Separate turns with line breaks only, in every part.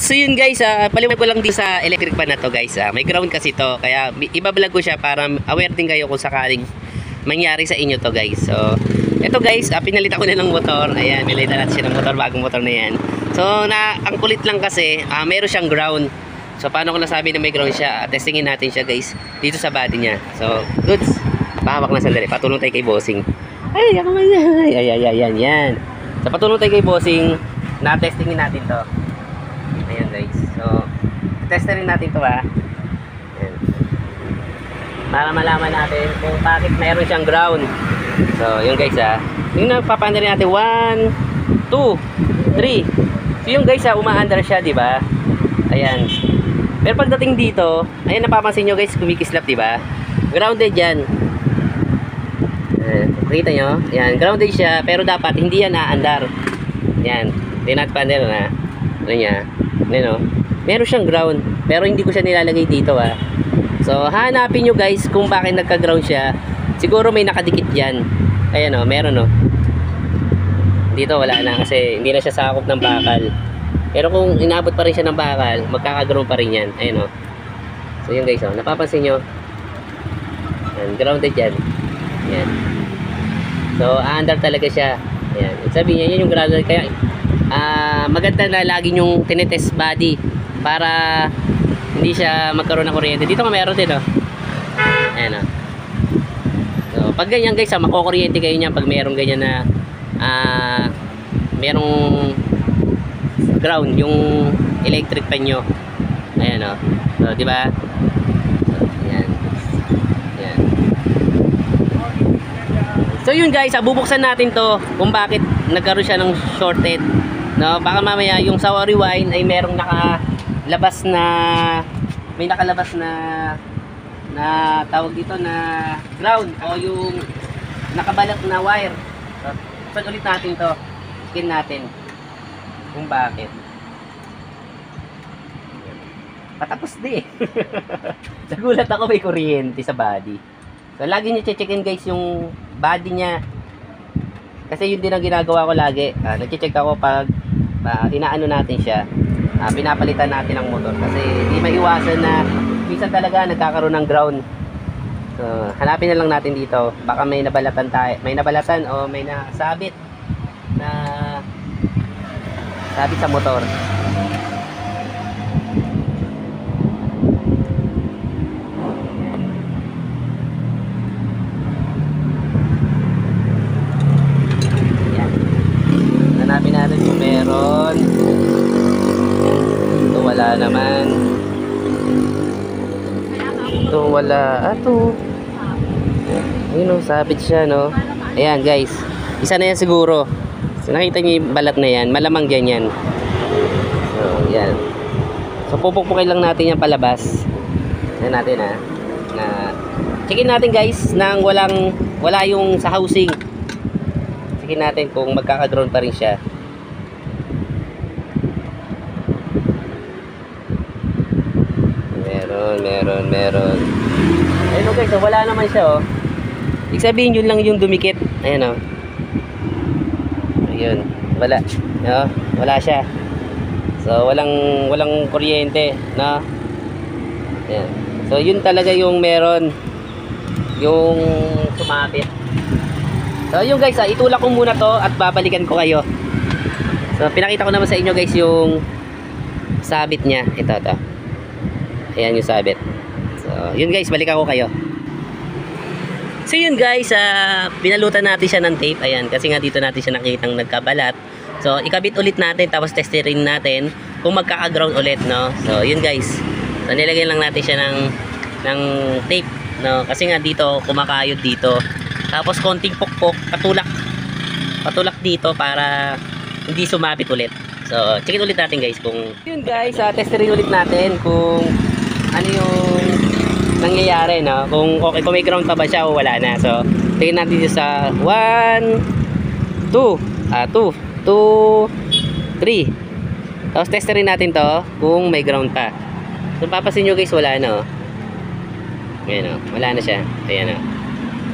So yun guys, paliwanag ko lang din sa electric pan na to guys. May ground kasi to, kaya ibablog ko siya para aware din kayo kung sakaling mangyari sa inyo to guys. So ito guys, pinalitan ko na ng motor. Ayan, nilitan natin siya ng motor, bagong motor na yan. So ang kulit lang kasi, meron siyang ground. So paano ko nasabi na may ground siya? Testingin natin siya guys, dito sa body niya. So goods, pahawak na sandali, patulong tayo kay bossing. Ay, yan. So patulong tayo kay bossing, na-testingin natin to. Ayan guys, so testerin natin to Ayan. Para malaman natin kung bakit mayroon siyang ground. So yun guys yung napapaandar natin 1, 2, 3. So yun guys umaandar siya, diba? Ayan. Pero pagdating dito, ayan, napapansin nyo guys, kumikislap, diba? Grounded yan. Kita nyo? Ayan, grounded siya, pero dapat hindi yan aandar. Ayan, tinatpander na. Ano niya? Ayan o. Meron siyang ground, pero hindi ko siya nilalagay dito So, hanapin nyo guys kung bakit nagka-ground siya. Siguro may nakadikit dyan. Ayan o, meron o. Dito wala na kasi hindi na siya sakop ng bakal. Pero kung inabot pa rin siya ng bakal, magkaka-ground pa rin yan. Ayan o. So yun guys napapansin nyo. Ayan, grounded yan. Ayan. So, aandar talaga siya. Ayan. Sabi niya, yan yung grounded. Kaya, maganda na lagi yung tinetest body para hindi siya magkaroon ng kuryente. Dito meron din Ayan o. So, pag ganyan guys makukuryente kayo niyan pag mayroong ganyan na merong ground yung electric pan nyo. Ayan o. So, diba? So, ayan. Ayan. So, yun guys, bubuksan natin to kung bakit nagkaroon siya ng shorted. No? Baka mamaya yung sa rewind ay merong nakalabas na tawag dito na ground o yung nakabalat na wire. So, buksan ulit natin to. Skin natin kung bakit. Patapos di Nagulat ako may kuryente sa body. So lagi nyo checkin guys yung body niya. Kasi yun din ang ginagawa ko lagi. Nag-check ako pag inaano natin siya. Pinapalitan natin ang motor. Kasi hindi maiwasan na minsan talaga nagkakaroon ng ground. So hanapin na lang natin dito. Baka may nabalatan tayo. May nabalatan o may nasabit na sabit sa motor. Yan. Hanapin natin kung meron. Ito wala naman. Ito wala. Ito. Ayun sabit siya Ayan guys. Isa na yan siguro. So nakita niyo yung balat na yan, malamang ganyan. So yan. So pupukpukin lang natin yan palabas. Yan natin checkin natin guys nang wala yung sa housing. Checkin natin kung magkaka-ground pa rin siya. Meron. Ayun guys, wala naman siya Ibig sabihin yun lang yung dumikit. Ayan Ayun, wala. Wala siya. So walang kuryente, Ayan. So yun talaga yung meron yung sumabit. So yun guys, itulak ko muna to at babalikan ko kayo. So pinakita ko naman sa inyo guys yung sabit niya. Ito. Ayan yung sabit. So yun guys, balikan ko kayo. So yun guys, pinalutan natin siya ng tape. Ayan, kasi nga dito natin siya nakitang nagkabalat. So ikabit ulit natin tapos testerin natin kung magkaka-ground ulit, So yun guys. So nilagyan lang natin siya ng tape, Kasi nga dito kumakayod dito. Tapos konting pukpok, patulak dito para hindi sumapit ulit. So checkin ulit natin guys kung yun guys, testerin ulit natin kung ano yung nangyayari, kung okay, kung may ground pa ba siya o wala na. So tingnan natin dito sa 1, 2, 3. Tapos testerin natin to kung may ground pa. So papasin nyo guys, wala na Ayan wala na siya. Ayan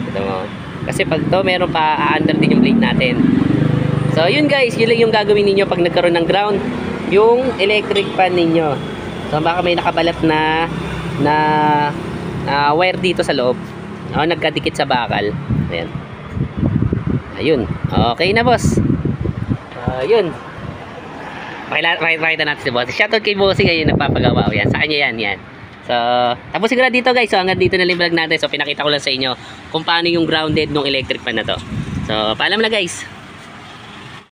ito mo. Kasi pag to meron pa, aandar din yung blade natin. So yun guys, yun lang yung gagawin niyo pag nagkaroon ng ground. yung electric fan ninyo. So baka may nakabalat na wire dito sa loob. Nagkadikit sa bakal. Ayan. Ayun. Okay na, boss. Yun. Pakita natin si boss. Shoutout kay bossing ngayon nagpapagawa. Yan. Sa kanya yan. So, tapos siguro dito guys. So hanggang dito na lang vlog natin. So pinakita ko lang sa inyo kung paano yung grounded ng electric fan na to. So paalam na guys.